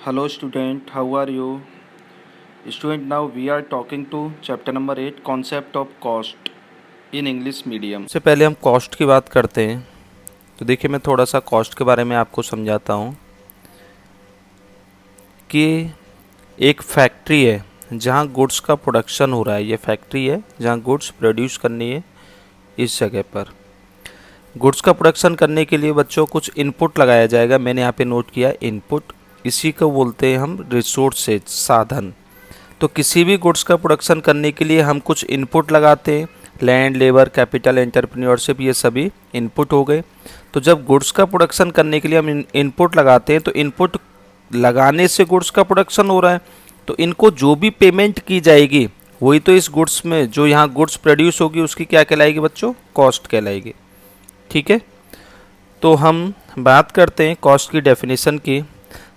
Hello student, how are you? Student, now we are talking to chapter number 8 concept of cost in English medium. सबसे पहले हम cost की बात करते हैं। तो देखिए, मैं थोड़ा सा कॉस्ट के बारे में आपको समझाता हूँ कि एक फैक्ट्री है जहाँ गुड्स का प्रोडक्शन हो रहा है। ये फैक्ट्री है जहाँ गुड्स प्रोड्यूस करनी है। इस जगह पर गुड्स का प्रोडक्शन करने के लिए बच्चों कुछ इनपुट लगाया जाएगा। मैंने यहाँ पे नोट किया इनपुट, इसी को बोलते हैं हम रिसोर्सेज, साधन। तो किसी भी गुड्स का प्रोडक्शन करने के लिए हम कुछ इनपुट लगाते हैं। लैंड, लेबर, कैपिटल, एंटरप्रेन्योरशिप, ये सभी इनपुट हो गए। तो जब गुड्स का प्रोडक्शन करने के लिए हम इनपुट लगाते हैं तो इनपुट लगाने से गुड्स का प्रोडक्शन हो रहा है, तो इनको जो भी पेमेंट की जाएगी वही तो इस गुड्स में, जो यहाँ गुड्स प्रोड्यूस होगी उसकी क्या कहलाएगी बच्चों? कॉस्ट कहलाएगी। ठीक है, तो हम बात करते हैं कॉस्ट की डेफिनेशन की।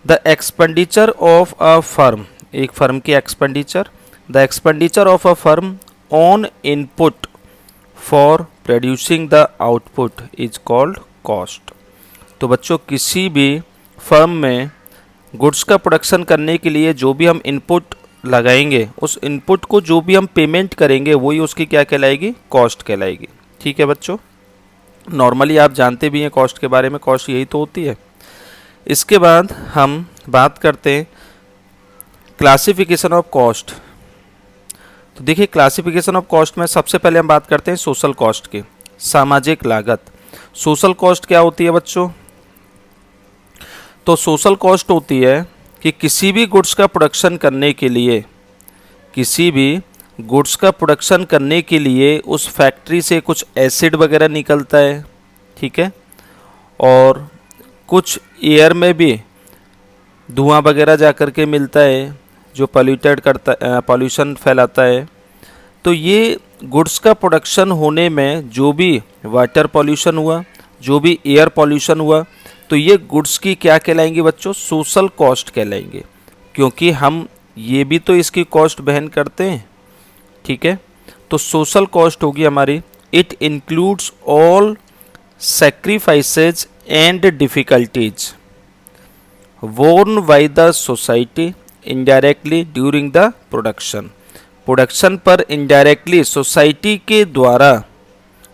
The expenditure of a firm, एक फर्म की expenditure, the expenditure of a firm on input for producing the output is called cost. तो बच्चों, किसी भी फर्म में गुड्स का प्रोडक्शन करने के लिए जो भी हम इनपुट लगाएंगे, उस इनपुट को जो भी हम पेमेंट करेंगे वही उसकी क्या कहलाएगी? कॉस्ट कहलाएगी। ठीक है बच्चों, नॉर्मली आप जानते भी हैं कॉस्ट के बारे में, कॉस्ट यही तो होती है। इसके बाद हम बात करते हैं क्लासिफिकेशन ऑफ कॉस्ट। तो देखिए, क्लासिफिकेशन ऑफ कॉस्ट में सबसे पहले हम बात करते हैं सोशल कॉस्ट की, सामाजिक लागत। सोशल कॉस्ट क्या होती है बच्चों? तो सोशल कॉस्ट होती है कि किसी भी गुड्स का प्रोडक्शन करने के लिए, किसी भी गुड्स का प्रोडक्शन करने के लिए उस फैक्ट्री से कुछ एसिड वगैरह निकलता है, ठीक है, और कुछ एयर में भी धुआं वगैरह जा कर के मिलता है जो पॉल्यूटेड करता है, पॉल्यूशन फैलाता है। तो ये गुड्स का प्रोडक्शन होने में जो भी वाटर पॉल्यूशन हुआ, जो भी एयर पॉल्यूशन हुआ, तो ये गुड्स की क्या कहलाएंगे बच्चों? सोशल कॉस्ट कहलाएंगे, क्योंकि हम ये भी तो इसकी कॉस्ट वहन करते हैं। ठीक है, तो सोशल कॉस्ट होगी हमारी, it includes all सेक्रीफाइसेज and difficulties worn by the society indirectly during the production. Production पर इनडायरेक्टली सोसाइटी के द्वारा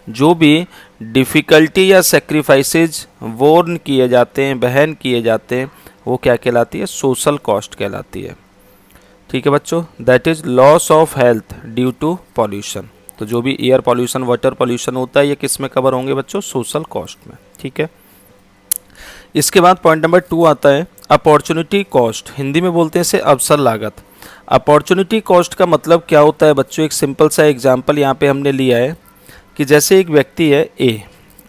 जो भी डिफ़िकल्टी या सेक्रीफाइसेज वोर्न किए जाते हैं, वहन किए जाते हैं, वो क्या कहलाती है? सोशल कॉस्ट कहलाती है। ठीक है बच्चों, that is loss of health due to pollution. तो जो भी एयर पॉल्यूशन, वाटर पॉल्यूशन होता है, ये किस में कवर होंगे बच्चों? सोशल कॉस्ट में। ठीक है, इसके बाद पॉइंट नंबर 2 आता है अपॉर्चुनिटी कॉस्ट। हिंदी में बोलते हैं इसे अवसर लागत। अपॉर्चुनिटी कॉस्ट का मतलब क्या होता है बच्चों? एक सिंपल सा एग्जांपल यहाँ पे हमने लिया है कि जैसे एक व्यक्ति है ए,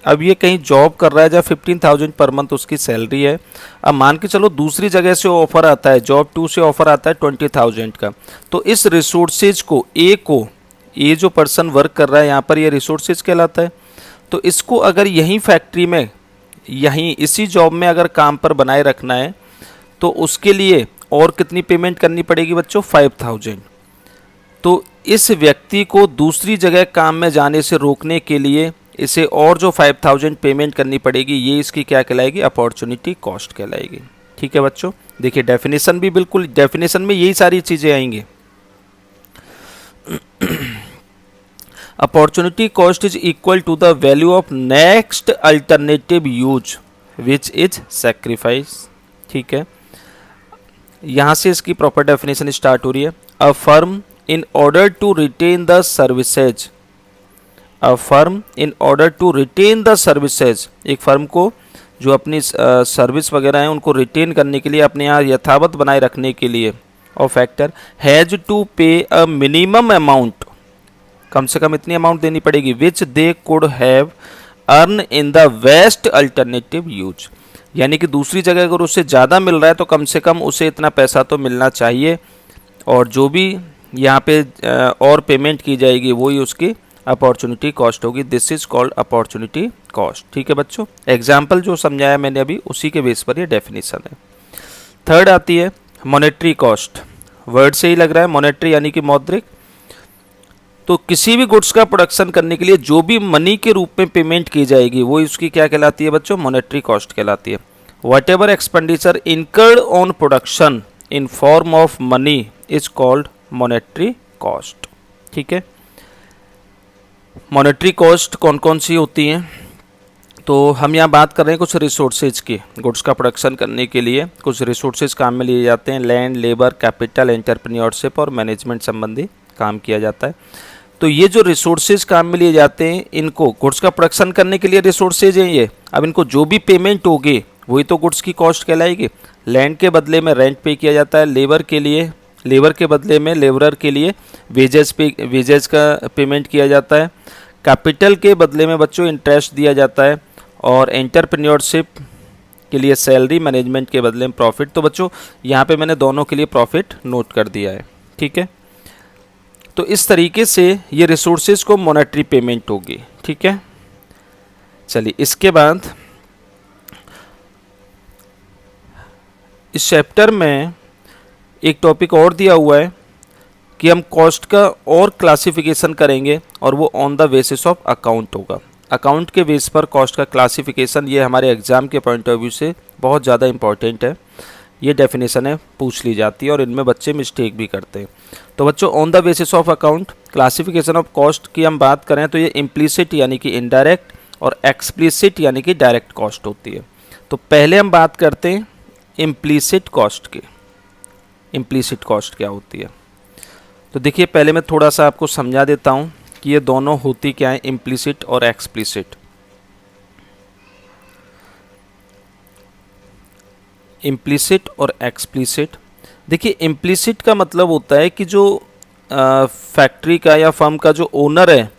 अब ये कहीं जॉब कर रहा है जहाँ 15,000 पर मंथ उसकी सैलरी है। अब मान के चलो दूसरी जगह से ऑफर आता है, जॉब 2 से ऑफर आता है 20,000 का। तो इस रिसोर्सेज को ये जो पर्सन वर्क कर रहा है यहाँ पर, ये रिसोर्सेज कहलाता है। तो इसको अगर यहीं फैक्ट्री में, यहीं इसी जॉब में अगर काम पर बनाए रखना है तो उसके लिए और कितनी पेमेंट करनी पड़ेगी बच्चों? 5,000। तो इस व्यक्ति को दूसरी जगह काम में जाने से रोकने के लिए इसे और जो 5,000 पेमेंट करनी पड़ेगी, ये इसकी क्या कहलाएगी? अपॉर्चुनिटी कॉस्ट कहलाएगी। ठीक है बच्चों, देखिए डेफिनेशन भी बिल्कुल, डेफिनेशन में यही सारी चीज़ें आएंगी। Opportunity cost is equal to the value of next alternative use which is sacrifice. ठीक है, यहाँ से इसकी प्रॉपर डेफिनेशन स्टार्ट हो रही है। A firm in order to retain the services, a firm in order to retain the services, एक firm को जो अपनी सर्विस वगैरह हैं उनको रिटेन करने के लिए, अपने यहाँ यथावत बनाए रखने के लिए, और फैक्टर हैज टू पे अ मिनिमम अमाउंट, कम से कम इतनी अमाउंट देनी पड़ेगी, which they could have earn in the best alternative use. यानी कि दूसरी जगह अगर उससे ज़्यादा मिल रहा है तो कम से कम उसे इतना पैसा तो मिलना चाहिए, और जो भी यहाँ पे और पेमेंट की जाएगी वही उसकी अपॉर्चुनिटी कॉस्ट होगी। This is called opportunity cost. ठीक है बच्चों, एग्जाम्पल जो समझाया मैंने अभी उसी के बेस पर ये डेफिनेशन है। थर्ड आती है मॉनेटरी कॉस्ट। वर्ड से ही लग रहा है, मॉनेटरी यानी कि मौद्रिक। तो किसी भी गुड्स का प्रोडक्शन करने के लिए जो भी मनी के रूप में पेमेंट की जाएगी वो उसकी क्या कहलाती है बच्चों? मॉनेटरी कॉस्ट कहलाती है। What ever expenditure incurred on production in form of money is called monetary cost. ठीक है, मॉनेटरी कॉस्ट कौन कौन सी होती हैं? तो हम यहाँ बात कर रहे हैं कुछ रिसोर्सेज की। गुड्स का प्रोडक्शन करने के लिए कुछ रिसोर्सेज काम में लिए जाते हैं। लैंड, लेबर, कैपिटल, एंटरप्रेन्योरशिप और मैनेजमेंट संबंधी काम किया जाता है। तो ये जो रिसोर्सेज काम में लिए जाते हैं, इनको गुड्स का प्रोडक्शन करने के लिए रिसोर्सेज हैं ये। अब इनको जो भी पेमेंट होगी वही तो गुड्स की कॉस्ट कहलाएगी। लैंड के बदले में रेंट पे किया जाता है, लेबर के बदले में लेबरर के लिए वेजेस का पेमेंट किया जाता है, कैपिटल के बदले में बच्चों इंटरेस्ट दिया जाता है, और एंटरप्रेन्योरशिप के लिए सैलरी, मैनेजमेंट के बदले में प्रॉफिट। तो बच्चों यहाँ पे मैंने दोनों के लिए प्रॉफिट नोट कर दिया है। ठीक है, तो इस तरीके से ये रिसोर्सेज को मॉनेटरी पेमेंट होगी। ठीक है, चलिए इसके बाद इस चैप्टर में एक टॉपिक और दिया हुआ है कि हम कॉस्ट का और क्लासिफिकेशन करेंगे, और वो on the basis of account होगा। अकाउंट के बेस पर कॉस्ट का क्लासिफिकेशन, ये हमारे एग्जाम के पॉइंट ऑफ व्यू से बहुत ज़्यादा इंपॉर्टेंट है। ये डेफिनेशन है, पूछ ली जाती है और इनमें बच्चे मिस्टेक भी करते हैं। तो बच्चों on the basis of account classification of cost की हम बात करें तो ये इम्प्लिसिट यानी कि इनडायरेक्ट और एक्सप्लिसिट यानी कि डायरेक्ट कॉस्ट होती है। तो पहले हम बात करते हैं इम्प्लिसिट कॉस्ट की। इम्प्लिसिट कॉस्ट क्या होती है? तो देखिए पहले मैं थोड़ा सा आपको समझा देता हूँ कि ये दोनों होती क्या है, इम्प्लिसिट और एक्सप्लिसिट। इम्प्लिसिट और एक्सप्लिसिट, देखिए इम्प्लिसिट का मतलब होता है कि जो फैक्ट्री का या फर्म का जो ओनर है,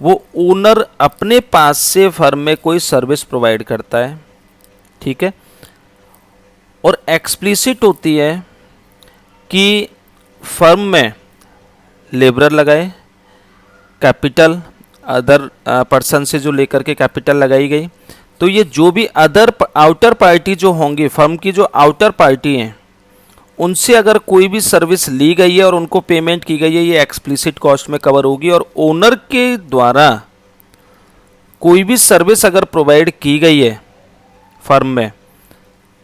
वो ओनर अपने पास से फर्म में कोई सर्विस प्रोवाइड करता है। ठीक है, और एक्सप्लिसिट होती है कि फर्म में लेबरर लगाए, कैपिटल अदर पर्सन से जो लेकर के कैपिटल लगाई गई। तो ये जो भी अदर आउटर पार्टी जो होंगी, फर्म की जो आउटर पार्टी हैं, उनसे अगर कोई भी सर्विस ली गई है और उनको पेमेंट की गई है, ये एक्सप्लिसिट कॉस्ट में कवर होगी। और ओनर के द्वारा कोई भी सर्विस अगर प्रोवाइड की गई है फर्म में,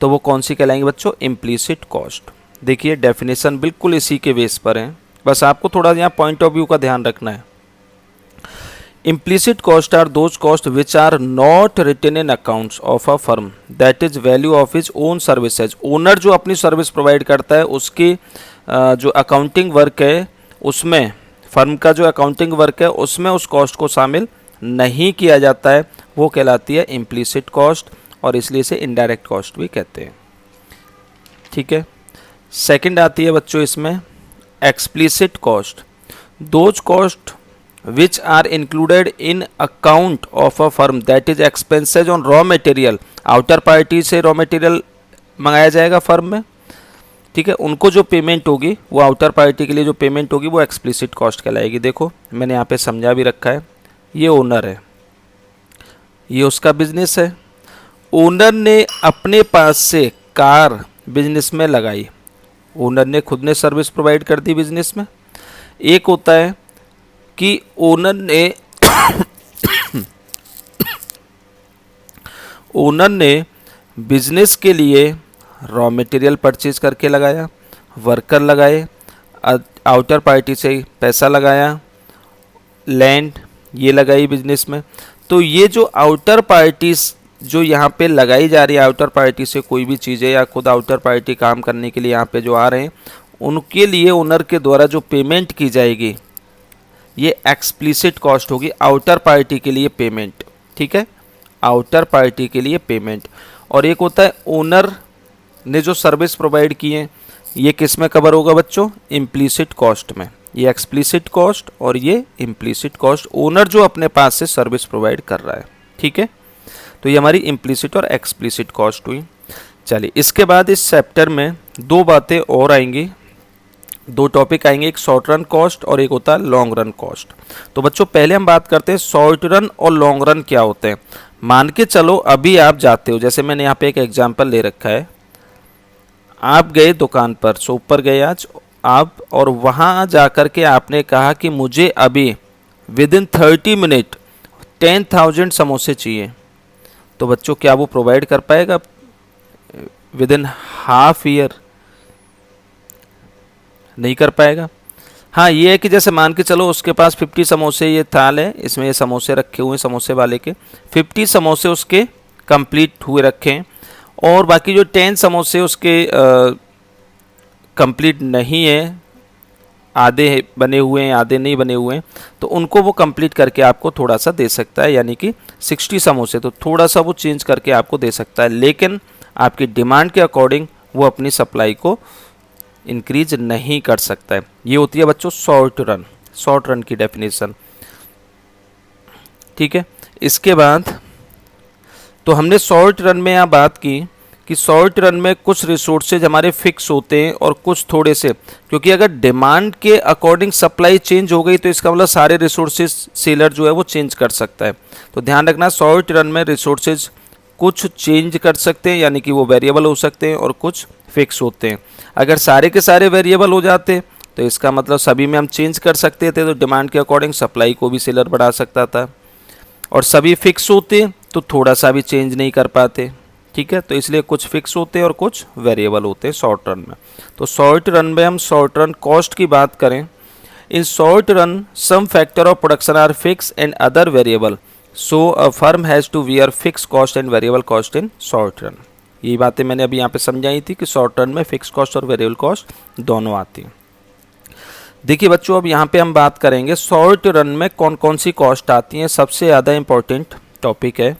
तो वो कौन सी कहलाएंगे बच्चों? Implicit cost. देखिए डेफिनेशन बिल्कुल इसी के बेस पर है, बस आपको थोड़ा यहाँ पॉइंट ऑफ व्यू का ध्यान रखना है। Implicit cost are those costs which are not written in accounts of a firm, that is value of his own services। Owner जो अपनी सर्विस प्रोवाइड करता है उसकी जो अकाउंटिंग वर्क है उसमें, फर्म का जो अकाउंटिंग वर्क है उसमें उस कॉस्ट को शामिल नहीं किया जाता है, वो कहलाती है इम्प्लिसिट कॉस्ट, और इसलिए इसे इनडायरेक्ट कॉस्ट भी कहते हैं। ठीक है, सेकंड आती है बच्चों इसमें explicit cost. Those cost which are included in account of a firm, that is expenses on raw material। Outer party से रॉ मटेरियल मंगाया जाएगा फर्म में। ठीक है, उनको जो पेमेंट होगी, वो आउटर पार्टी के लिए जो पेमेंट होगी वो एक्सप्लिसिट कॉस्ट कहलाएगी। देखो मैंने यहाँ पे समझा भी रखा है, ये ओनर है, ये उसका बिजनेस है। ओनर ने अपने पास से कार बिजनेस में लगाई, ओनर ने खुद ने सर्विस प्रोवाइड कर दी बिजनेस में। एक होता है कि ओनर ने बिजनेस के लिए रॉ मटेरियल परचेज करके लगाया, वर्कर लगाए, आउटर पार्टी से पैसा लगाया, लैंड ये लगाई बिजनेस में। तो ये जो आउटर पार्टीज जो यहाँ पे लगाई जा रही है, आउटर पार्टी से कोई भी चीज़ें या खुद आउटर पार्टी काम करने के लिए यहाँ पे जो आ रहे हैं, उनके लिए ओनर के द्वारा जो पेमेंट की जाएगी ये एक्सप्लिसिट कॉस्ट होगी, आउटर पार्टी के लिए पेमेंट। ठीक है, आउटर पार्टी के लिए पेमेंट। और एक होता है ओनर ने जो सर्विस प्रोवाइड की है, ये किस में कवर होगा बच्चों? इम्प्लिसिट कॉस्ट में। ये एक्सप्लिसिट कॉस्ट और ये इम्प्लिसिट कॉस्ट, ओनर जो अपने पास से सर्विस प्रोवाइड कर रहा है। ठीक है, तो ये हमारी इम्प्लिसिट और एक्सप्लिसिट कॉस्ट हुई। चलिए इसके बाद इस चैप्टर में दो बातें और आएंगी, दो टॉपिक आएंगे, एक शॉर्ट रन कॉस्ट और एक होता है लॉन्ग रन कॉस्ट। तो बच्चों पहले हम बात करते हैं शॉर्ट रन और लॉन्ग रन क्या होते हैं। मान के चलो अभी आप जाते हो, जैसे मैंने यहाँ पे एक एग्जांपल ले रखा है, आप गए दुकान पर, शॉप पर गए आज आप, और वहाँ जा कर के आपने कहा कि मुझे अभी विदिन 30 मिनट 10,000 समोसे चाहिए। तो बच्चों क्या वो प्रोवाइड कर पाएगा विद इन हाफ ईयर नहीं कर पाएगा। हाँ, ये है कि जैसे मान के चलो उसके पास 50 समोसे, ये थाल है, इसमें ये समोसे रखे हुए हैं, समोसे वाले के 50 समोसे उसके कंप्लीट हुए रखे हैं, और बाकी जो 10 समोसे उसके कंप्लीट नहीं है, आधे बने हुए हैं आधे नहीं बने हुए हैं, तो उनको वो कंप्लीट करके आपको थोड़ा सा दे सकता है, यानी कि 60 समोसे तो थोड़ा सा वो चेंज करके आपको दे सकता है, लेकिन आपकी डिमांड के अकॉर्डिंग वो अपनी सप्लाई को इंक्रीज नहीं कर सकता है। ये होती है बच्चों शॉर्ट रन की डेफिनेशन। ठीक है, इसके बाद तो हमने शॉर्ट रन में यहाँ बात की कि शॉर्ट रन में कुछ रिसोर्सेज हमारे फिक्स होते हैं और कुछ थोड़े से, क्योंकि अगर डिमांड के अकॉर्डिंग सप्लाई चेंज हो गई तो इसका मतलब सारे रिसोर्सेज सेलर जो है वो चेंज कर सकता है। तो ध्यान रखना, शॉर्ट रन में रिसोर्सेज कुछ चेंज कर सकते हैं, यानी कि वो वेरिएबल हो सकते हैं, और कुछ फिक्स होते हैं। अगर सारे के सारे वेरिएबल हो जाते तो इसका मतलब सभी में हम चेंज कर सकते थे, तो डिमांड के अकॉर्डिंग सप्लाई को भी सेलर बढ़ा सकता था, और सभी फिक्स होते तो थोड़ा सा भी चेंज नहीं कर पाते। ठीक है, तो इसलिए कुछ फिक्स होते हैं और कुछ वेरिएबल होते हैं शॉर्ट रन में। तो शॉर्ट रन में हम शॉर्ट रन कॉस्ट की बात करें, in short run some factor of production are fix and other variable, so a firm has to bear fix cost and variable cost in short run. यही बातें मैंने अभी यहाँ पे समझाई थी कि शॉर्ट रन में फिक्स कॉस्ट और वेरिएबल कॉस्ट दोनों आती हैं। देखिए बच्चों, अब यहाँ पे हम बात करेंगे शॉर्ट रन में कौन कौन सी कॉस्ट आती हैं, सबसे ज़्यादा इम्पोर्टेंट टॉपिक है।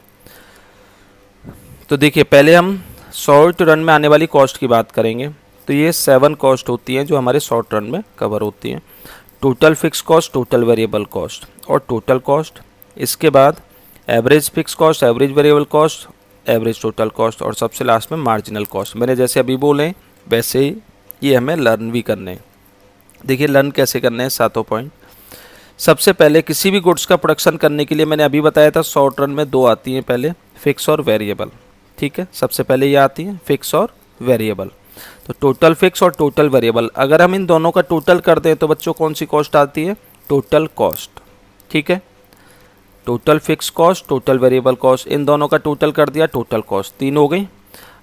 तो देखिए, पहले हम शॉर्ट रन में आने वाली कॉस्ट की बात करेंगे। तो ये 7 कॉस्ट होती हैं जो हमारे शॉर्ट रन में कवर होती हैं। Total fix cost, total variable cost और टोटल कॉस्ट। इसके बाद average fix cost, average variable cost, average total cost, और सबसे लास्ट में मार्जिनल कॉस्ट। मैंने जैसे अभी बोले वैसे ही ये हमें लर्न भी करने हैं। देखिए लर्न कैसे करने हैं, 7 पॉइंट। सबसे पहले किसी भी गुड्स का प्रोडक्शन करने के लिए मैंने अभी बताया था शॉर्ट रन में 2 आती हैं, पहले फिक्स और वेरिएबल। ठीक है, सबसे पहले ये आती हैं फिक्स और वेरिएबल। तो टोटल फिक्स और टोटल वेरिएबल, अगर हम इन दोनों का टोटल कर दें तो बच्चों कौन सी कॉस्ट आती है, टोटल कॉस्ट। ठीक है, total fix cost, total variable cost, इन दोनों का टोटल कर दिया, टोटल कॉस्ट 3 हो गई।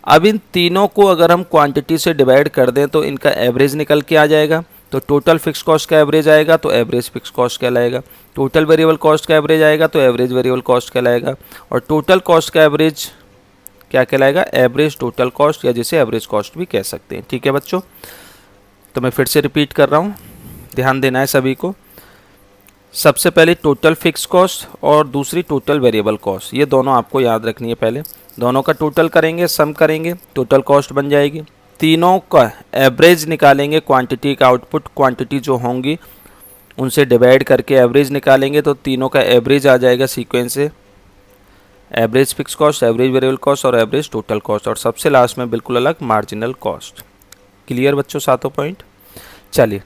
अब इन तीनों को अगर हम क्वांटिटी से डिवाइड कर दें तो इनका एवरेज निकल के आ जाएगा। तो टोटल फिक्स कॉस्ट का एवरेज आएगा तो एवरेज फिक्स कॉस्ट कहलाएगा, टोटल वेरिएबल कॉस्ट का एवरेज आएगा तो एवरेज वेरिएबल कॉस्ट कहलाएगा, और टोटल कॉस्ट का एवरेज क्या कहलाएगा, एवरेज टोटल कॉस्ट, या जिसे एवरेज कॉस्ट भी कह सकते हैं। ठीक है बच्चों, तो मैं फिर से रिपीट कर रहा हूँ, ध्यान देना है सभी को। सबसे पहले टोटल फिक्स कॉस्ट और दूसरी टोटल वेरिएबल कॉस्ट, ये दोनों आपको याद रखनी है। पहले दोनों का टोटल करेंगे, सम करेंगे, टोटल कॉस्ट बन जाएगी। तीनों का एवरेज निकालेंगे, क्वांटिटी का आउटपुट क्वांटिटी जो होंगी उनसे डिवाइड करके एवरेज निकालेंगे, तो तीनों का एवरेज आ जाएगा सीक्वेंस से, average fix cost, average variable cost और एवरेज टोटल कॉस्ट, और सबसे लास्ट में बिल्कुल अलग मार्जिनल कॉस्ट। क्लियर बच्चों 7 पॉइंट। चलिए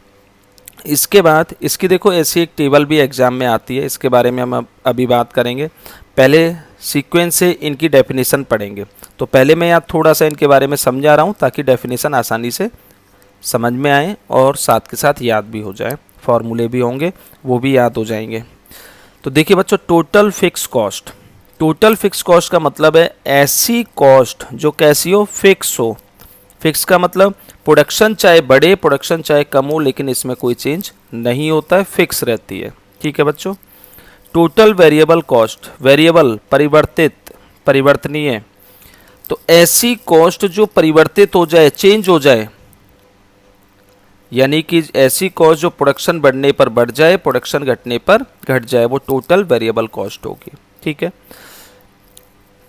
इसके बाद इसकी देखो ऐसी एक टेबल भी एग्जाम में आती है, इसके बारे में हम अभी बात करेंगे। पहले सीक्वेंस से इनकी डेफिनेशन पढ़ेंगे। तो पहले मैं यहाँ थोड़ा सा इनके बारे में समझा रहा हूँ ताकि डेफिनेशन आसानी से समझ में आए और साथ के साथ याद भी हो जाए, फॉर्मूले भी होंगे वो भी याद हो जाएंगे। तो देखिए बच्चों, total fix cost, total fix cost का मतलब है ऐसी कॉस्ट जो कैसी हो, फिक्स हो। फिक्स का मतलब प्रोडक्शन चाहे बढ़े, प्रोडक्शन चाहे कम हो, लेकिन इसमें कोई चेंज नहीं होता है, फिक्स रहती है। ठीक है बच्चों। टोटल वेरिएबल कॉस्ट, वेरिएबल परिवर्तनीय, तो ऐसी कॉस्ट जो परिवर्तित हो जाए, चेंज हो जाए, यानी कि ऐसी कॉस्ट जो प्रोडक्शन बढ़ने पर बढ़ जाए, प्रोडक्शन घटने पर घट जाए, वो टोटल वेरिएबल कॉस्ट होगी। ठीक है,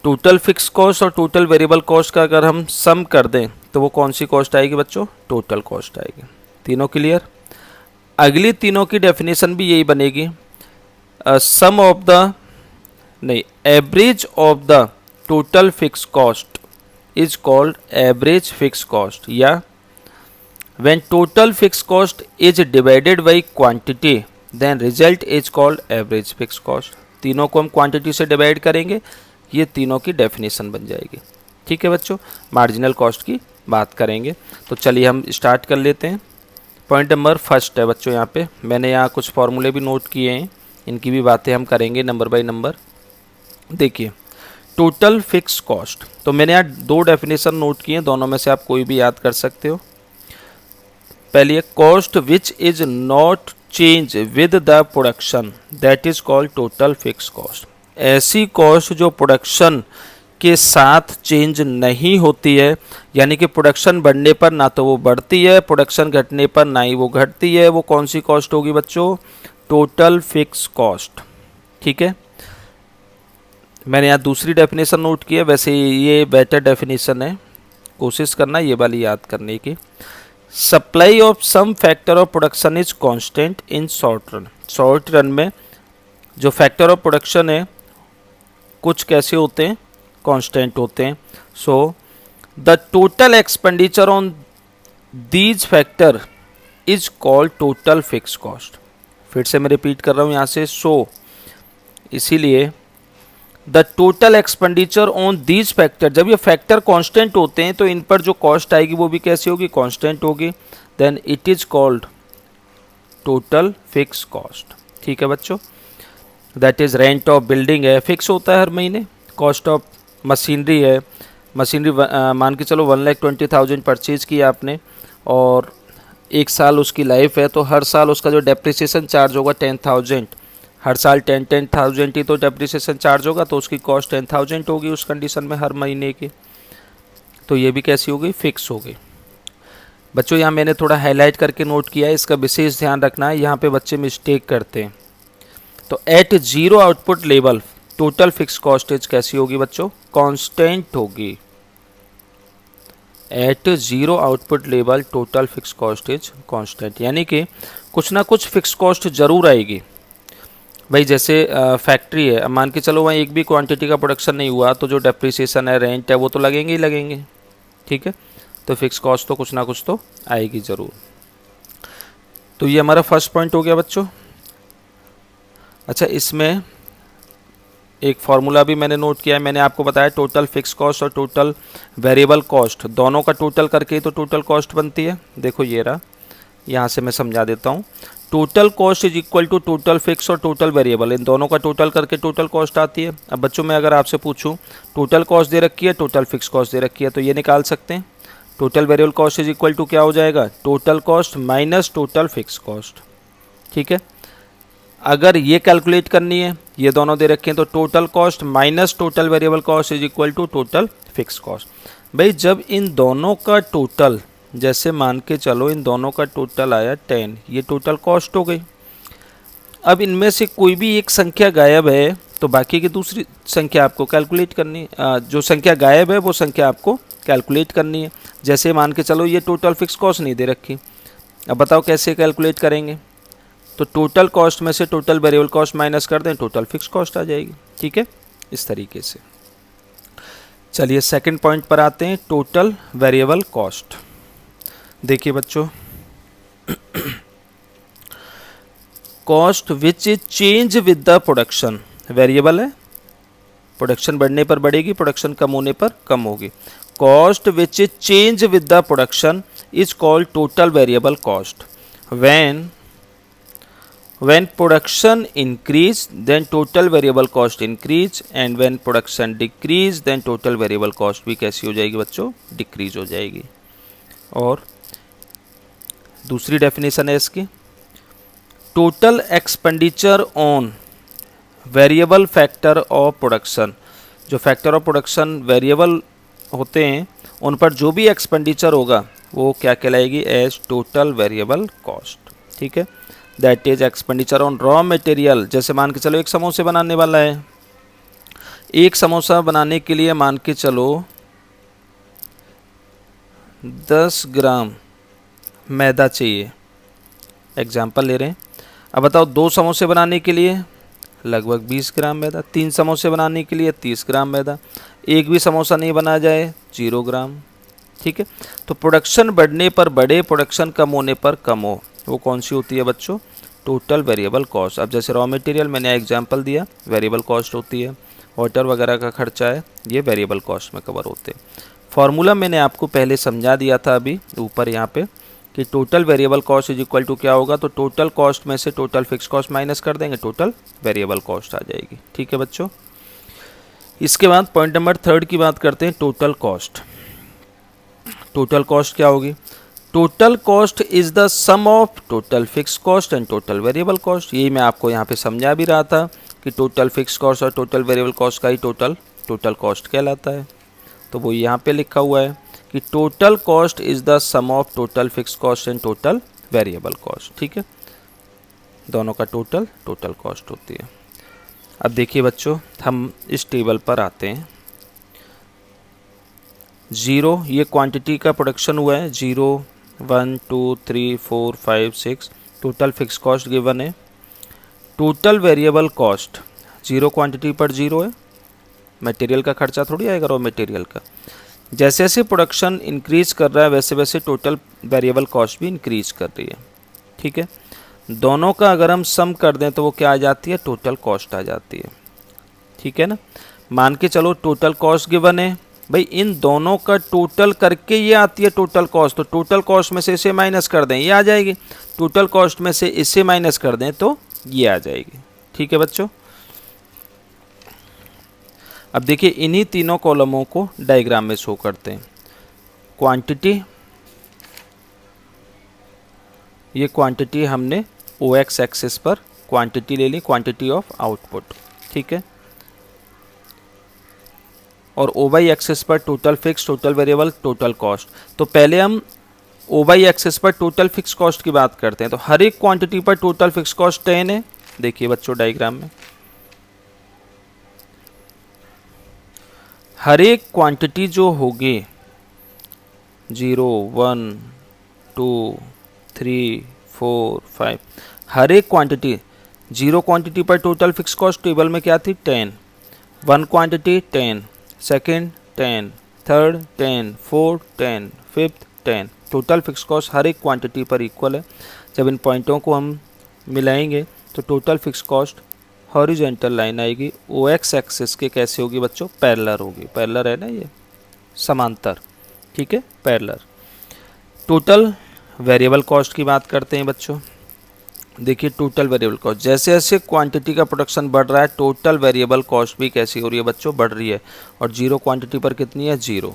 टोटल फिक्स कॉस्ट और टोटल वेरिएबल कॉस्ट का अगर हम सम कर दें तो वो कौन सी कॉस्ट आएगी बच्चों, टोटल कॉस्ट आएगी। तीनों क्लियर। अगली तीनों की डेफिनेशन भी यही बनेगी, sum of the average of the total fix cost is called average fix cost, या when total fix cost is divided by quantity then result is called average fix cost. तीनों को हम क्वांटिटी से divide करेंगे, ये तीनों की definition बन जाएगी। ठीक है बच्चों, मार्जिनल कॉस्ट की बात करेंगे। तो चलिए हम स्टार्ट कर लेते हैं। पॉइंट नंबर फर्स्ट है बच्चों, यहाँ पे मैंने यहाँ कुछ फॉर्मूले भी नोट किए हैं, इनकी भी बातें हम करेंगे नंबर बाय नंबर। देखिए, टोटल फिक्स कॉस्ट। तो मैंने यहाँ दो डेफिनेशन नोट किए हैं, दोनों में से आप कोई भी याद कर सकते हो। पहली है cost which is not change with the production that is called total fix cost. ऐसी कॉस्ट जो प्रोडक्शन के साथ चेंज नहीं होती है, यानी कि प्रोडक्शन बढ़ने पर ना तो वो बढ़ती है, प्रोडक्शन घटने पर ना ही वो घटती है, वो कौन सी कॉस्ट होगी बच्चों? Total fix cost. ठीक है, मैंने यहाँ दूसरी डेफिनेशन नोट की है, वैसे ये बेटर डेफिनेशन है, कोशिश करना ये वाली याद करने की। Supply of some factor of production is constant in short run. Short run में जो फैक्टर ऑफ प्रोडक्शन है कुछ कैसे होते हैं? कांस्टेंट होते हैं। So the total expenditure on these factor is called total fix cost. फिर से मैं रिपीट कर रहा हूँ यहाँ से। सो इसीलिए the total expenditure on these factor, जब ये फैक्टर कांस्टेंट होते हैं तो इन पर जो कॉस्ट आएगी वो भी कैसी होगी? कांस्टेंट होगी। Then it is called total fix cost. ठीक है बच्चों, that is rent of building है, फिक्स होता है हर महीने। कॉस्ट ऑफ मशीनरी है, मशीनरी मान के चलो 1,20,000 परचेज किया आपने और एक साल उसकी लाइफ है, तो हर साल उसका जो डेप्रिसिएशन चार्ज होगा 10,000, हर साल 10,000 ही तो डेप्रिसिएशन चार्ज होगा, तो उसकी कॉस्ट 10,000 होगी उस कंडीशन में हर महीने की। तो ये भी कैसी हो गई? फिक्स हो गई। बच्चों यहाँ मैंने थोड़ा हाईलाइट करके नोट किया है, इसका विशेष ध्यान रखना है, यहाँ पे बच्चे मिस्टेक करते हैं। तो at zero output level total fix cost is कैसी होगी बच्चों? कांस्टेंट होगी। At zero output level total fix cost is constant, यानी कि कुछ ना कुछ फिक्स कॉस्ट जरूर आएगी भाई। जैसे फैक्ट्री है, अब मान के चलो वहाँ एक भी क्वांटिटी का प्रोडक्शन नहीं हुआ तो जो डेप्रिसिएशन है, रेंट है, वो तो लगेंगे ही लगेंगे। ठीक है, तो फिक्स कॉस्ट तो कुछ ना कुछ तो आएगी ज़रूर। तो ये हमारा फर्स्ट पॉइंट हो गया बच्चों। अच्छा, इसमें एक फार्मूला भी मैंने नोट किया है, मैंने आपको बताया टोटल फिक्स कॉस्ट और टोटल वेरिएबल कॉस्ट दोनों का टोटल करके ही तो टोटल कॉस्ट बनती है। देखो ये रहा, यहाँ से मैं समझा देता हूँ। Total cost is equal to total fix और टोटल वेरिएबल, इन दोनों का टोटल करके टोटल कॉस्ट आती है। अब बच्चों मैं अगर आपसे पूछूं टोटल कॉस्ट दे रखी है, टोटल फिक्स कॉस्ट दे रखी है, तो ये निकाल सकते हैं। Total variable cost is equal to क्या हो जाएगा? Total cost minus total fix cost. ठीक है, अगर ये कैलकुलेट करनी है, ये दोनों दे रखे हैं, तो total cost minus total variable cost is equal to total fix cost. भाई जब इन दोनों का टोटल, जैसे मान के चलो इन दोनों का टोटल आया 10, ये टोटल कॉस्ट हो गई। अब इनमें से कोई भी एक संख्या गायब है तो बाकी की दूसरी संख्या आपको कैलकुलेट करनी, जो संख्या गायब है वो संख्या आपको कैलकुलेट करनी है। जैसे मान के चलो ये टोटल फिक्स कॉस्ट नहीं दे रखी, अब बताओ कैसे कैलकुलेट करेंगे? तो टोटल कॉस्ट में से टोटल वेरिएबल कॉस्ट माइनस कर दें, टोटल फिक्स कॉस्ट आ जाएगी। ठीक है, इस तरीके से। चलिए सेकंड पॉइंट पर आते हैं, टोटल वेरिएबल कॉस्ट। देखिए बच्चों, cost which is change with the production, variable है, प्रोडक्शन बढ़ने पर बढ़ेगी, प्रोडक्शन कम होने पर कम होगी। Cost which is change with the production is called total variable cost. when production increase then total variable cost increase and when production decrease then total variable cost भी कैसी हो जाएगी बच्चों? डिक्रीज हो जाएगी। और दूसरी डेफिनेशन है इसकी, total expenditure on variable factor of production. जो फैक्टर ऑफ प्रोडक्शन वेरिएबल होते हैं उन पर जो भी एक्सपेंडिचर होगा वो क्या कहलाएगी? As total variable cost. ठीक है, that is expenditure on raw material. जैसे मान के चलो एक समोसे बनाने वाला है, एक समोसा बनाने के लिए मान के चलो 10 ग्राम मैदा चाहिए, एग्जाम्पल ले रहे हैं। अब बताओ 2 समोसे बनाने के लिए लगभग 20 ग्राम मैदा, 3 समोसे बनाने के लिए 30 ग्राम मैदा, एक भी समोसा नहीं बना जाए 0 ग्राम। ठीक है, तो प्रोडक्शन बढ़ने पर बढ़े, प्रोडक्शन कम होने पर कम हो, वो कौन सी होती है बच्चों? Total variable cost. अब जैसे रॉ मटेरियल मैंने एग्जांपल दिया, वेरिएबल कॉस्ट होती है, वाटर वगैरह का खर्चा है, ये वेरिएबल कॉस्ट में कवर होते हैं। फार्मूला मैंने आपको पहले समझा दिया था अभी ऊपर यहाँ पे कि total variable cost is equal to क्या होगा? तो टोटल कॉस्ट में से टोटल फिक्स कॉस्ट माइनस कर देंगे, टोटल वेरिएबल कॉस्ट आ जाएगी। ठीक है बच्चों, इसके बाद पॉइंट नंबर 3 की बात करते हैं, टोटल कॉस्ट। टोटल कॉस्ट क्या होगी? Total cost is the sum of total fix cost and total variable cost. यही मैं आपको यहाँ पे समझा भी रहा था कि टोटल फिक्स कॉस्ट और टोटल वेरिएबल कॉस्ट का ही टोटल कॉस्ट कहलाता है। तो वो यहाँ पे लिखा हुआ है कि total cost is the sum of total fix cost and total variable cost. ठीक है, दोनों का टोटल कॉस्ट होती है। अब देखिए बच्चों, हम इस टेबल पर आते हैं। 0 ये क्वांटिटी का प्रोडक्शन हुआ है, 0 1 2 3 4 5 6 टोटल फिक्स कॉस्ट गिवन है। टोटल वेरिएबल कॉस्ट 0 क्वांटिटी पर 0 है, मटेरियल का खर्चा थोड़ी आएगा रॉ मटेरियल का। जैसे जैसे प्रोडक्शन इंक्रीज कर रहा है वैसे वैसे टोटल वेरिएबल कॉस्ट भी इंक्रीज कर रही है। ठीक है, दोनों का अगर हम सम कर दें तो वो क्या आ जाती है? टोटल कॉस्ट आ जाती है। ठीक है ना, मान के चलो टोटल कॉस्ट गिवन है भाई, इन दोनों का टोटल करके ये आती है टोटल कॉस्ट। तो टोटल कॉस्ट में से इसे माइनस कर दें, ये आ जाएगी। टोटल कॉस्ट में से इसे माइनस कर दें तो ये आ जाएगी। ठीक है बच्चों, अब देखिए इन्हीं तीनों कॉलमों को डायग्राम में शो करते हैं। क्वांटिटी, ये क्वांटिटी हमने OX एक्सिस पर क्वांटिटी ले ली, क्वांटिटी ऑफ आउटपुट। ठीक है, और OY एक्सिस पर total fix, total variable, total cost. तो पहले हम OY एक्सिस पर टोटल फिक्स कॉस्ट की बात करते हैं। तो हर एक क्वांटिटी पर टोटल फिक्स कॉस्ट 10 है। देखिए बच्चों डायग्राम में, हर एक क्वांटिटी जो होगी 0 1 2 3 4 5, हर एक क्वांटिटी, 0 क्वांटिटी पर टोटल फिक्स कॉस्ट टेबल में क्या थी? 10, 1 quantity 10, second 10, third 10, fourth 10, fifth 10। Total fix cost हर एक क्वांटिटी पर इक्वल है। जब इन पॉइंटों को हम मिलाएंगे तो total fix cost horizontal line आएगी, OX एक्सिस के कैसे होगी बच्चों? पैरेलल होगी। पैरेलल है ना, ये समांतर। ठीक है, पैरेलल। टोटल वेरिएबल कॉस्ट की बात करते हैं बच्चों। देखिए टोटल वेरिएबल कॉस्ट, जैसे जैसे क्वांटिटी का प्रोडक्शन बढ़ रहा है टोटल वेरिएबल कॉस्ट भी कैसी हो रही है बच्चों? बढ़ रही है। और 0 क्वांटिटी पर कितनी है? 0।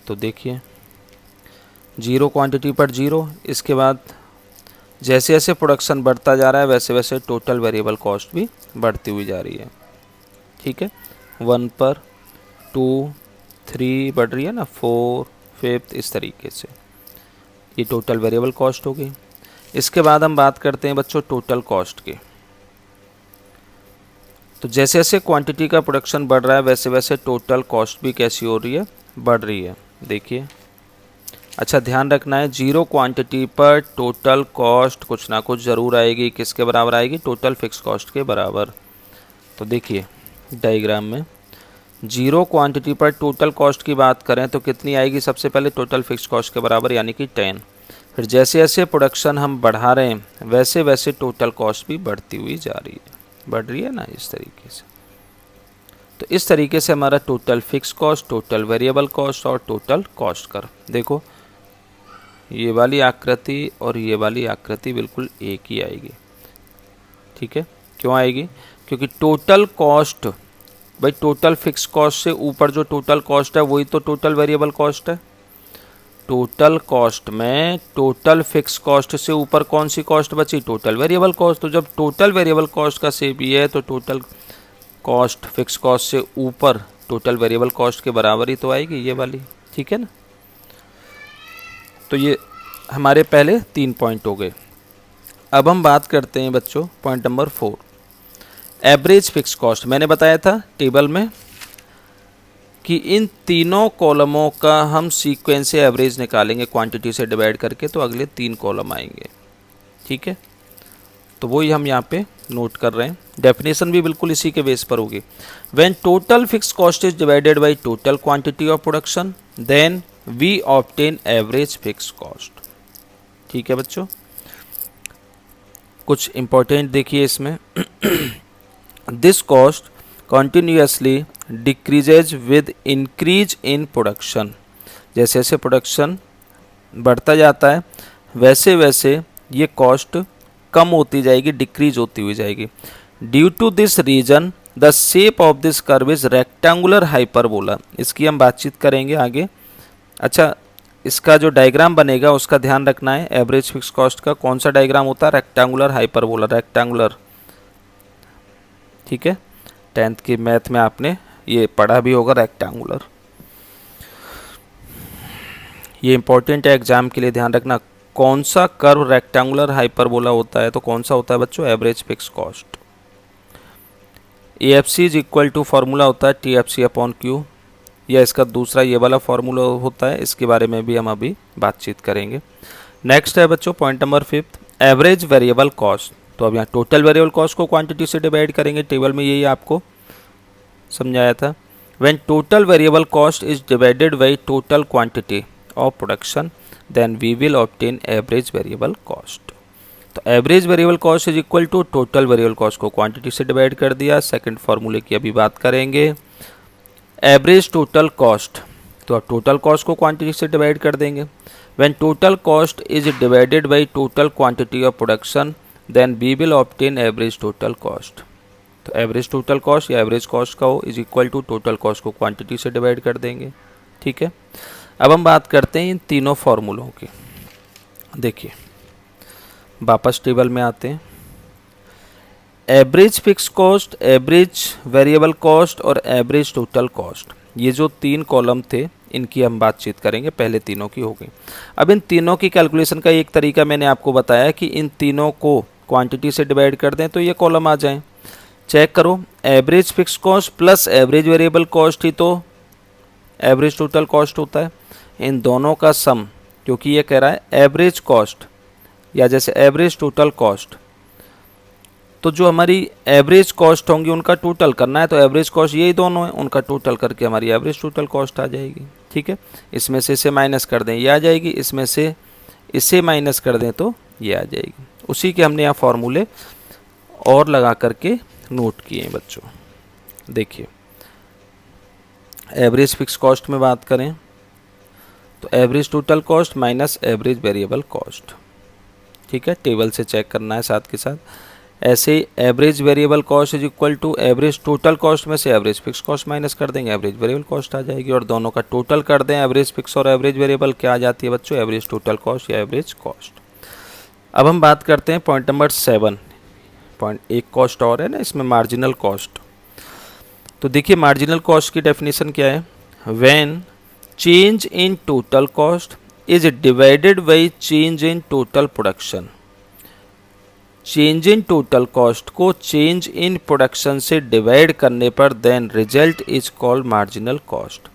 तो देखिए 0 क्वांटिटी पर 0। इसके बाद जैसे जैसे प्रोडक्शन बढ़ता जा रहा है वैसे वैसे टोटल वेरिएबल कॉस्ट भी बढ़ती हुई जा रही है। ठीक है, 1 पर 2 3 बढ़ रही है ना, 4 5, इस तरीके से ये टोटल वेरिएबल कॉस्ट होगी। इसके बाद हम बात करते हैं बच्चों टोटल कॉस्ट की। तो जैसे जैसे क्वांटिटी का प्रोडक्शन बढ़ रहा है वैसे वैसे टोटल कॉस्ट भी कैसी हो रही है? बढ़ रही है। देखिए, अच्छा ध्यान रखना है, 0 क्वांटिटी पर टोटल कॉस्ट कुछ ना कुछ ज़रूर आएगी। किसके बराबर आएगी? टोटल फिक्स कॉस्ट के बराबर। तो देखिए डायग्राम में 0 क्वांटिटी पर टोटल कॉस्ट की बात करें तो कितनी आएगी? सबसे पहले टोटल फिक्स कॉस्ट के बराबर यानी कि 10। फिर जैसे जैसे प्रोडक्शन हम बढ़ा रहे हैं वैसे वैसे टोटल कॉस्ट भी बढ़ती हुई जा रही है, बढ़ रही है ना, इस तरीके से। तो इस तरीके से हमारा total fix cost, total variable cost और टोटल कॉस्ट कर, देखो ये वाली आकृति और ये वाली आकृति बिल्कुल एक ही आएगी। ठीक है, क्यों आएगी? क्योंकि टोटल कॉस्ट भाई टोटल फिक्स कॉस्ट से ऊपर जो टोटल कॉस्ट है वही तो टोटल वेरिएबल कॉस्ट है। टोटल कॉस्ट में टोटल फिक्स कॉस्ट से ऊपर कौन सी कॉस्ट बची? Total variable cost. तो जब टोटल वेरिएबल कॉस्ट का सेम ही है तो टोटल कॉस्ट फिक्स कॉस्ट से ऊपर टोटल वेरिएबल कॉस्ट के बराबर ही तो आएगी ये वाली। ठीक है ना, तो ये हमारे पहले 3 पॉइंट हो गए। अब हम बात करते हैं बच्चों point number 4, average fix cost. मैंने बताया था टेबल में कि इन तीनों कॉलमों का हम सीक्वेंस से एवरेज निकालेंगे क्वांटिटी से डिवाइड करके, तो अगले 3 कॉलम आएंगे। ठीक है, तो वही हम यहाँ पे नोट कर रहे हैं। डेफिनेशन भी बिल्कुल इसी के बेस पर होगी। When total fix cost is divided by total quantity of production then we obtain average fix cost. ठीक है बच्चों, कुछ इंपॉर्टेंट देखिए इसमें। This cost continuously decreases with increase in production। जैसे जैसे प्रोडक्शन बढ़ता जाता है वैसे वैसे ये कॉस्ट कम होती जाएगी, डिक्रीज होती हुई जाएगी। Due to this reason the shape of this curve is rectangular hyperbola. इसकी हम बातचीत करेंगे आगे। अच्छा, इसका जो डायग्राम बनेगा उसका ध्यान रखना है। एवरेज फिक्स कॉस्ट का कौन सा डायग्राम होता है? Rectangular hyperbola, rectangular. ठीक है, 10th की मैथ में आपने ये पढ़ा भी होगा, रेक्टेंगुलर। ये इंपॉर्टेंट है एग्जाम के लिए, ध्यान रखना। कौन सा कर्व रेक्टेंगुलर हाइपरबोला होता है? तो कौन सा होता है बच्चों? Average fix cost. AFC is equal to formula होता है TFC अपॉन Q, या इसका दूसरा ये वाला फॉर्मूला होता है, इसके बारे में भी हम अभी बातचीत करेंगे। नेक्स्ट है बच्चों point number 5, average variable cost. तो अब यहाँ टोटल वेरिएबल कॉस्ट को क्वांटिटी से डिवाइड करेंगे, टेबल में यही आपको समझाया था। When total variable cost is divided by total quantity of production then we will obtain average variable cost. तो average variable cost is equal to total variable cost को क्वांटिटी से डिवाइड कर दिया। सेकंड फॉर्मूले की अभी बात करेंगे, एवरेज टोटल कॉस्ट। तो अब टोटल कॉस्ट को क्वांटिटी से डिवाइड कर देंगे। When total cost is divided by total quantity of production then we will obtain average total cost. तो एवरेज टोटल कॉस्ट या एवरेज कॉस्ट का हो is equal to total cost को quantity से डिवाइड कर देंगे। ठीक है, अब हम बात करते हैं इन तीनों फॉर्मूलों की। देखिए, वापस टेबल में आते हैं। Average fix cost, average variable cost और एवरेज टोटल कॉस्ट, ये जो तीन कॉलम थे इनकी हम बातचीत करेंगे। पहले तीनों की हो गई। अब इन तीनों की कैलकुलेशन का एक तरीका मैंने आपको बताया कि इन तीनों को क्वांटिटी से डिवाइड कर दें तो ये कॉलम आ जाएं। चेक करो, average fix cost plus average variable cost ही तो एवरेज टोटल कॉस्ट होता है। इन दोनों का सम, क्योंकि ये कह रहा है एवरेज कॉस्ट या जैसे एवरेज टोटल कॉस्ट, तो जो हमारी एवरेज कॉस्ट होंगी उनका टोटल करना है। तो एवरेज कॉस्ट यही दोनों हैं, उनका टोटल करके हमारी एवरेज टोटल कॉस्ट आ जाएगी। ठीक है, इसमें से इसे माइनस कर दें ये आ जाएगी, इसमें से इसे माइनस कर दें तो ये आ जाएगी। उसी के हमने यहाँ फॉर्मूले और लगा करके नोट किए हैं बच्चों। देखिए, एवरेज फिक्स कॉस्ट में बात करें तो average total cost minus average variable cost. ठीक है, टेबल से चेक करना है साथ के साथ। ऐसे average variable cost is equal to average total cost में से एवरेज फिक्स कॉस्ट माइनस कर देंगे, एवरेज वेरिएबल कॉस्ट आ जाएगी। और दोनों का टोटल कर दें, एवरेज फिक्स और एवरेज वेरिएबल, क्या आ जाती है बच्चों? एवरेज टोटल कॉस्ट या एवरेज कॉस्ट। अब हम बात करते हैं पॉइंट नंबर 7। पॉइंट एक कॉस्ट और है ना इसमें, मार्जिनल कॉस्ट। तो देखिए, मार्जिनल कॉस्ट की डेफिनेशन क्या है? When change in total cost is divided by change in total production. Change in total cost को चेंज इन प्रोडक्शन से डिवाइड करने पर then result is called marginal cost.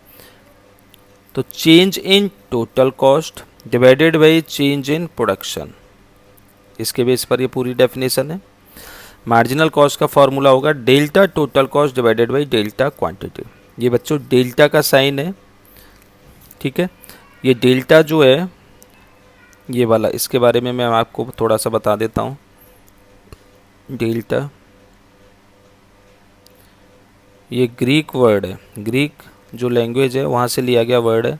तो change in total cost divided by change in production, इसके base पर ये पूरी definition है। मार्जिनल कॉस्ट का फॉर्मूला होगा delta total cost divided by delta quantity. ये बच्चों डेल्टा का साइन है। ठीक है, ये डेल्टा जो है ये वाला, इसके बारे में मैं आपको थोड़ा सा बता देता हूँ। डेल्टा ये ग्रीक वर्ड है, ग्रीक जो लैंग्वेज है वहाँ से लिया गया वर्ड है,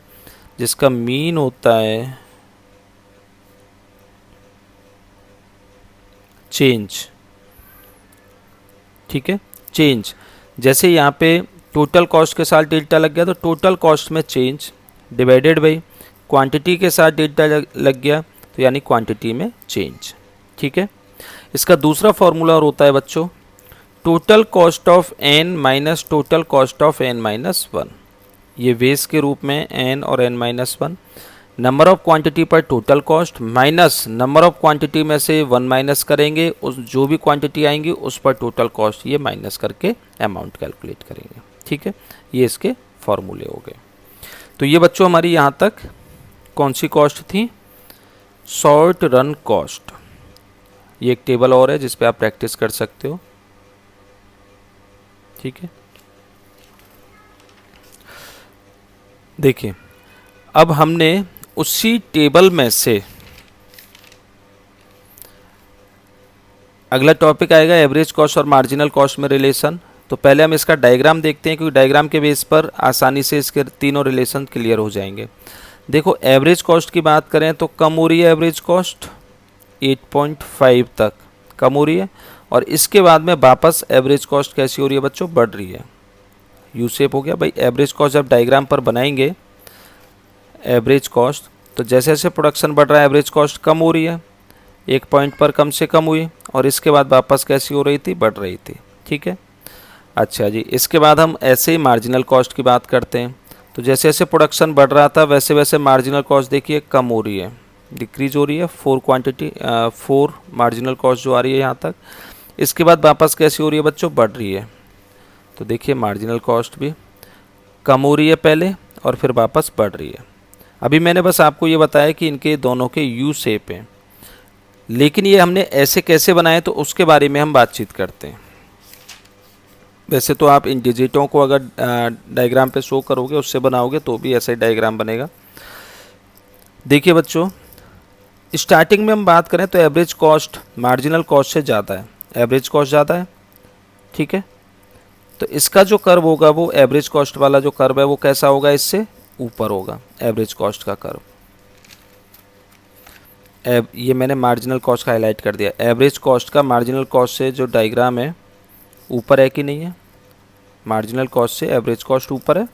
जिसका मीन होता है चेंज। ठीक है, चेंज। जैसे यहाँ पे टोटल कॉस्ट के साथ डेल्टा लग गया तो टोटल कॉस्ट में चेंज डिवाइडेड बाई क्वांटिटी के साथ डेल्टा लग गया तो यानी क्वांटिटी में चेंज। ठीक है, इसका दूसरा फॉर्मूला और होता है बच्चों total cost of n minus total cost of n minus 1। ये वेस के रूप में n और n minus 1, number of quantity पर total cost minus number of quantity में से 1 माइनस करेंगे, उस जो भी क्वांटिटी आएंगी उस पर टोटल कॉस्ट ये माइनस करके अमाउंट कैलकुलेट करेंगे। ठीक है, ये इसके फॉर्मूले हो गए। तो ये बच्चों हमारी यहाँ तक कौन सी कॉस्ट थी? Short run cost. ये एक टेबल और है जिस पे आप प्रैक्टिस कर सकते हो। ठीक है, देखिए अब हमने उसी टेबल में से अगला टॉपिक आएगा एवरेज कॉस्ट और मार्जिनल कॉस्ट में रिलेशन। तो पहले हम इसका डायग्राम देखते हैं क्योंकि डायग्राम के बेस पर आसानी से इसके तीनों रिलेशन क्लियर हो जाएंगे। देखो, एवरेज कॉस्ट की बात करें तो कम हो रही है एवरेज कॉस्ट 8.5 तक कम हो रही है, और इसके बाद में वापस एवरेज कॉस्ट कैसी हो रही है बच्चों, बढ़ रही है। यू शेप हो गया भाई। एवरेज कॉस्ट जब डायग्राम पर बनाएंगे एवरेज कॉस्ट, तो जैसे जैसे प्रोडक्शन बढ़ रहा है एवरेज कॉस्ट कम हो रही है, एक पॉइंट पर कम से कम हुई और इसके बाद वापस कैसी हो रही थी, बढ़ रही थी। ठीक है, अच्छा जी। इसके बाद हम ऐसे ही मार्जिनल कॉस्ट की बात करते हैं। तो जैसे जैसे प्रोडक्शन बढ़ रहा था वैसे वैसे मार्जिनल कॉस्ट देखिए कम हो रही है, डिक्रीज हो रही है। 4 मार्जिनल कॉस्ट जो आ रही है यहाँ तक, इसके बाद वापस कैसी हो रही है बच्चों, बढ़ रही है। तो देखिए मार्जिनल कॉस्ट भी कम हो रही है पहले और फिर वापस बढ़ रही है। अभी मैंने बस आपको ये बताया कि इनके दोनों के यू शेप हैं, लेकिन ये हमने ऐसे कैसे बनाए तो उसके बारे में हम बातचीत करते हैं। वैसे तो आप इन डिजिटों को अगर डायग्राम पे शो करोगे, उससे बनाओगे तो भी ऐसा ही डायग्राम बनेगा। देखिए बच्चों, स्टार्टिंग में हम बात करें तो एवरेज कॉस्ट मार्जिनल कॉस्ट से ज़्यादा है, एवरेज कॉस्ट ज़्यादा है। ठीक है, तो इसका जो कर्व होगा वो एवरेज कॉस्ट वाला जो कर्व है वो कैसा होगा, इससे ऊपर होगा एवरेज कॉस्ट का कर्व। ये मैंने मार्जिनल कॉस्ट का हाईलाइट कर दिया। एवरेज कॉस्ट का मार्जिनल कॉस्ट से जो डायग्राम है ऊपर है कि नहीं है, मार्जिनल कॉस्ट से एवरेज कॉस्ट ऊपर है।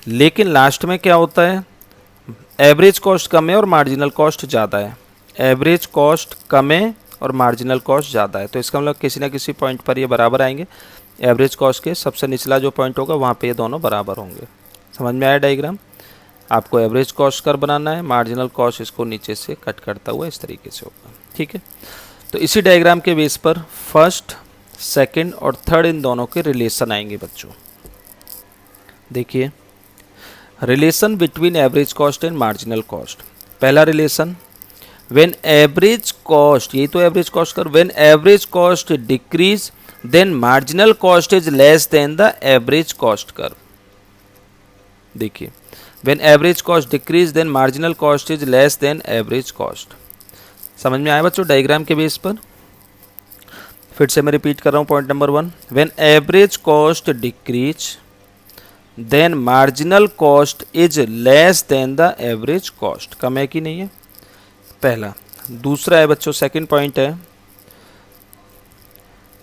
लेकिन लास्ट में क्या होता है, एवरेज कॉस्ट कम है और मार्जिनल कॉस्ट ज़्यादा है। एवरेज कॉस्ट कम है और मार्जिनल कॉस्ट ज़्यादा है, तो इसका मतलब किसी ना किसी पॉइंट पर ये बराबर आएंगे। एवरेज कॉस्ट के सबसे निचला जो पॉइंट होगा वहाँ पे ये दोनों बराबर होंगे। समझ में आया डायग्राम? आपको एवरेज कॉस्ट कर बनाना है, मार्जिनल कॉस्ट इसको नीचे से कट करता हुआ इस तरीके से होगा। ठीक है, तो इसी डायग्राम के बेस पर फर्स्ट, सेकंड और थर्ड इन दोनों के रिलेशन आएंगे बच्चों। देखिए, relation between average cost and marginal cost. पहला रिलेशन, व्हेन एवरेज कॉस्ट, यही तो एवरेज कॉस्ट कर, when average cost decrease then marginal cost is less than the average cost curve. देखिए, when average cost decrease then marginal cost is less than average cost. समझ में आया बच्चों diagram के base पर? फिर से मैं रिपीट कर रहा हूँ point number 1, when average cost decrease then marginal cost is less than the average cost. कम है कि नहीं है, पहला। दूसरा है बच्चों, सेकंड पॉइंट है,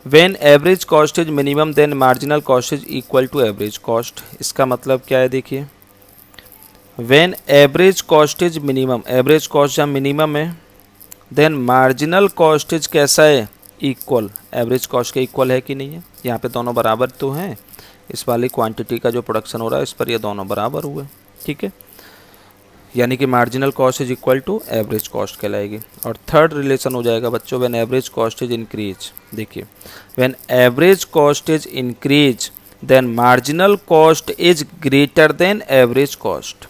when average cost is minimum then marginal cost is equal to average cost. इसका मतलब क्या है, देखिए, when average cost is minimum, average cost जब मिनिमम है, देन मार्जिनल कॉस्ट इज कैसा है, इक्वल, एवरेज कॉस्ट के इक्वल है कि नहीं है। यहाँ पे दोनों बराबर तो हैं, इस वाली क्वांटिटी का जो प्रोडक्शन हो रहा है इस पर ये दोनों बराबर हुए। ठीक है, यानी कि marginal cost is equal to average cost कहलाएगी। और थर्ड रिलेशन हो जाएगा बच्चों, when average cost is increase. देखिए, when average cost is increase then marginal cost is greater than average cost.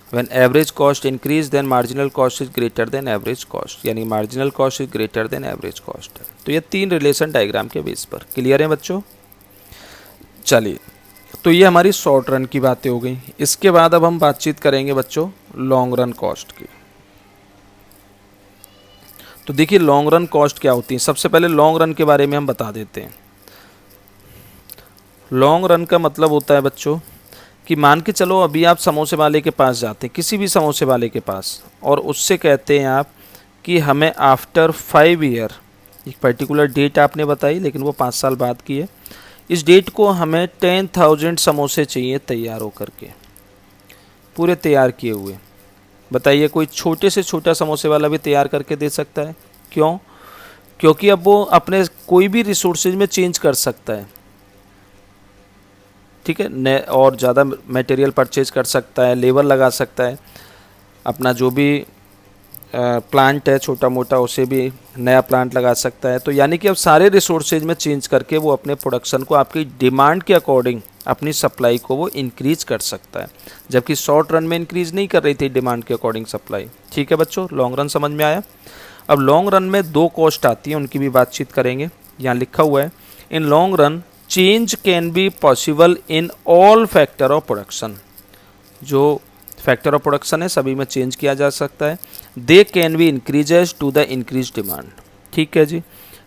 When average cost increase then marginal cost is greater than average cost, यानी marginal cost is greater than average cost. तो ये तीन relation diagram के base पर clear है बच्चों? चलिए, तो ये हमारी शॉर्ट रन की बातें हो गई। इसके बाद अब हम बातचीत करेंगे बच्चों लॉन्ग रन कॉस्ट की। तो देखिए लॉन्ग रन कॉस्ट क्या होती है। सबसे पहले लॉन्ग रन के बारे में हम बता देते हैं। लॉन्ग रन का मतलब होता है बच्चों कि मान के चलो अभी आप समोसे वाले के पास जाते हैं, किसी भी समोसे वाले के पास, और उससे कहते हैं आप कि हमें आफ्टर 5 ईयर, एक पर्टिकुलर डेट आपने बताई लेकिन वो 5 साल बाद की है, इस डेट को हमें 10,000 समोसे चाहिए तैयार होकर के, पूरे तैयार किए हुए। बताइए, कोई छोटे से छोटा समोसे वाला भी तैयार करके दे सकता है? क्यों? क्योंकि अब वो अपने कोई भी रिसोर्सेज में चेंज कर सकता है। ठीक है, और ज़्यादा मटेरियल परचेज कर सकता है, लेबर लगा सकता है, अपना जो भी प्लांट है छोटा मोटा उसे भी नया प्लांट लगा सकता है। तो यानी कि अब सारे रिसोर्सेज में चेंज करके वो अपने प्रोडक्शन को आपकी डिमांड के अकॉर्डिंग अपनी सप्लाई को वो इंक्रीज कर सकता है, जबकि शॉर्ट रन में इंक्रीज नहीं कर रही थी डिमांड के अकॉर्डिंग सप्लाई। ठीक है बच्चों, लॉन्ग रन समझ में आया? अब लॉन्ग रन में 2 कॉस्ट आती हैं, उनकी भी बातचीत करेंगे। यहाँ लिखा हुआ है, in long run change can be possible in all factor of production. जो फैक्टर ऑफ प्रोडक्शन है सभी में चेंज किया जा सकता है। They can be increases to the increase demand. ठीक है जी।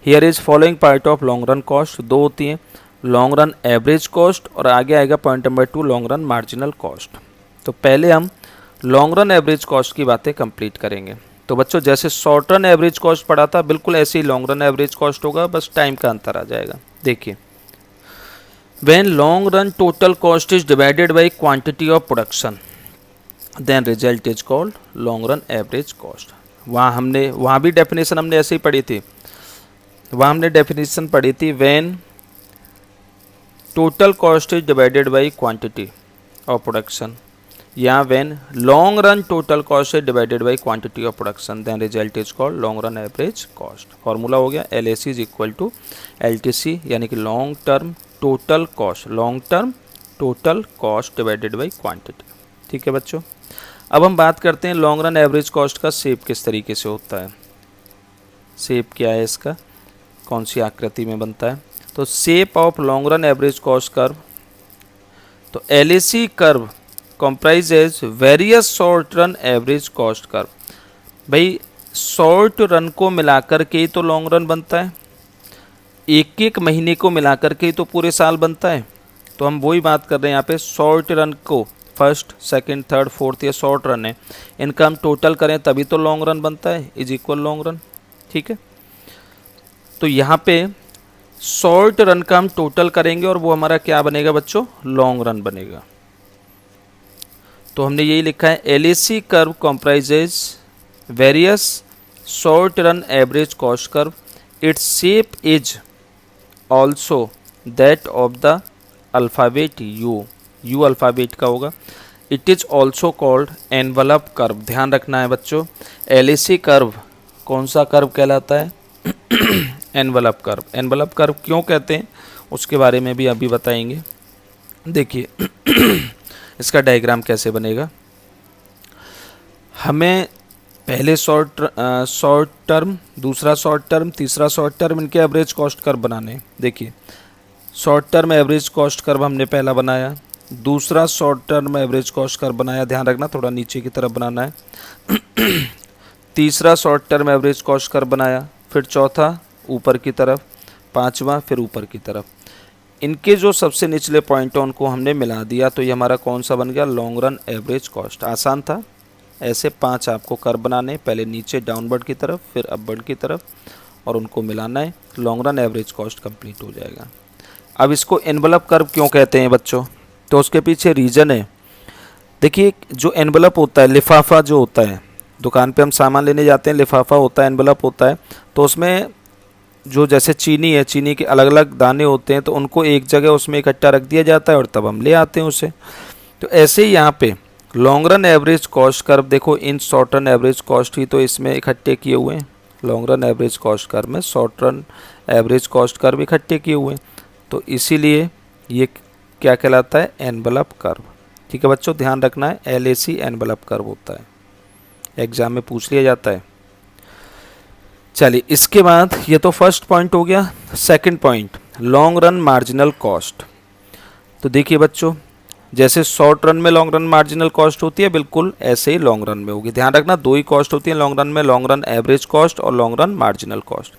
Here is following part of long run cost. 2 होती हैं, लॉन्ग रन एवरेज कॉस्ट और आगे आएगा point number 2 long run marginal cost. तो पहले हम लॉन्ग रन एवरेज कॉस्ट की बातें कंप्लीट करेंगे। तो बच्चों जैसे शॉर्ट रन एवरेज कॉस्ट पढ़ा था बिल्कुल ऐसे ही लॉन्ग रन एवरेज कॉस्ट होगा, बस टाइम का अंतर आ जाएगा। देखिए, when long run total cost is divided by quantity of production then result is called long run average cost. वहाँ भी डेफिनेशन हमने ऐसे ही पढ़ी थी, वहाँ हमने डेफिनेशन पढ़ी थी when total cost is divided by quantity of production, या when long run total cost is divided by quantity of production then result is called long run average cost. Formula हो गया LAC is equal to LTC, यानी कि long term total cost, long term total cost divided by quantity. ठीक है बच्चों, अब हम बात करते हैं लॉन्ग रन एवरेज कॉस्ट का शेप किस तरीके से होता है। शेप क्या है इसका, कौन सी आकृति में बनता है। तो shape of long run average cost curve, तो LAC curve comprises various short run average cost curve. भाई शॉर्ट रन को मिलाकर के ही तो लॉन्ग रन बनता है, एक एक महीने को मिलाकर के ही तो पूरे साल बनता है। तो हम वही बात कर रहे हैं यहाँ पे, शॉर्ट रन को फर्स्ट सेकंड थर्ड फोर्थ ये शॉर्ट रन है, इनका हम टोटल करें तभी तो लॉन्ग रन बनता है, इज इक्वल लॉन्ग रन। ठीक है, तो यहाँ पे शॉर्ट रन का हम टोटल करेंगे और वो हमारा क्या बनेगा बच्चों, लॉन्ग रन बनेगा। तो हमने यही लिखा है LAC curve comprises various short run average cost curve, its shape is also that of the alphabet U alphabet का होगा। It is also called envelope curve. ध्यान रखना है बच्चों, LAC कर्व कौन सा कर्व कहलाता है, एनवलप कर्व। एनवलप कर्व क्यों कहते हैं उसके बारे में भी अभी बताएंगे। देखिए इसका डायग्राम कैसे बनेगा, हमें पहले शॉर्ट टर्म, दूसरा शॉर्ट टर्म, तीसरा शॉर्ट टर्म, इनके एवरेज कॉस्ट कर्व बनाने हैं। देखिए short term average cost curve हमने पहला बनाया, दूसरा short term average cost curve बनाया, ध्यान रखना थोड़ा नीचे की तरफ बनाना है। तीसरा short term average cost curve बनाया, फिर चौथा ऊपर की तरफ, पांचवा फिर ऊपर की तरफ। इनके जो सबसे निचले पॉइंट हैं उनको हमने मिला दिया, तो ये हमारा कौन सा बन गया, लॉन्ग रन एवरेज कॉस्ट। आसान था, ऐसे 5 आपको कर्व बनाने, पहले नीचे डाउनवर्ड की तरफ फिर अपवर्ड की तरफ, और उनको मिलाना है, long run average cost complete हो जाएगा। अब इसको एनवलप कर्व क्यों कहते हैं बच्चों, तो उसके पीछे रीज़न है। देखिए जो एनवलप होता है, लिफाफा जो होता है, दुकान पे हम सामान लेने जाते हैं, लिफाफा होता है, एनवलप होता है, तो उसमें जो जैसे चीनी है, चीनी के अलग अलग दाने होते हैं, तो उनको एक जगह उसमें इकट्ठा रख दिया जाता है और तब हम ले आते हैं उसे। तो ऐसे ही यहाँ पे long run average cost curve देखो, in short run average cost ही तो इसमें इकट्ठे किए हुए हैं, long run average cost curve में short run average cost curve इकट्ठे किए हुए हैं, तो इसीलिए ये क्या कहलाता है, एनवलप कर्व। ठीक है बच्चों, ध्यान रखना है, LAC एनवलप कर्व होता है, एग्जाम में पूछ लिया जाता है। चलिए इसके बाद ये तो फर्स्ट पॉइंट हो गया। Second point, long run marginal cost. तो देखिए बच्चों, जैसे शॉर्ट रन में लॉन्ग रन मार्जिनल कॉस्ट होती है, बिल्कुल ऐसे ही लॉन्ग रन में होगी। ध्यान रखना, 2 ही कॉस्ट होती है लॉन्ग रन में, लॉन्ग रन एवरेज कॉस्ट और long run marginal cost.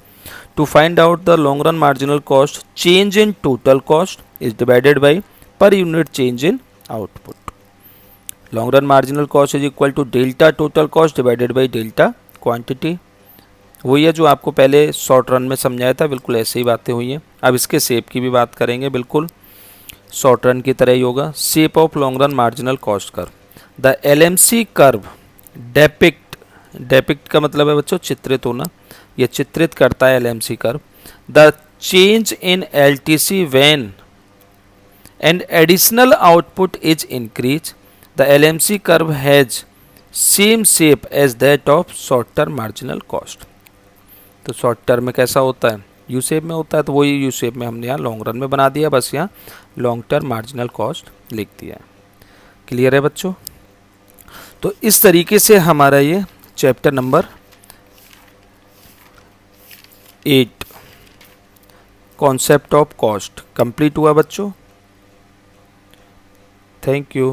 To find out the long run marginal cost, change in total cost is divided by per unit change in output. Long run marginal cost is equal to delta total cost divided by delta quantity. वही है जो आपको पहले short run में समझाया था, बिल्कुल ऐसे ही बातें हुई हैं। अब इसके शेप की भी बात करेंगे, बिल्कुल शॉर्ट रन की तरह ही होगा। Shape of long run marginal cost curve, the LMC curve depict का मतलब है बच्चों चित्रित होना, यह चित्रित करता है LMC curve the change in LTC when and additional output is increase. The LMC curve has same shape as that of short term marginal cost. तो शॉर्ट टर्म में कैसा होता है, यू शेप में होता है, तो वही यू शेप में हमने यहाँ लॉन्ग रन में बना दिया, बस यहाँ लॉन्ग टर्म मार्जिनल कॉस्ट लिख दिया है। क्लियर है बच्चों। तो इस तरीके से हमारा ये chapter number 8 concept of cost complete हुआ बच्चों। Thank you.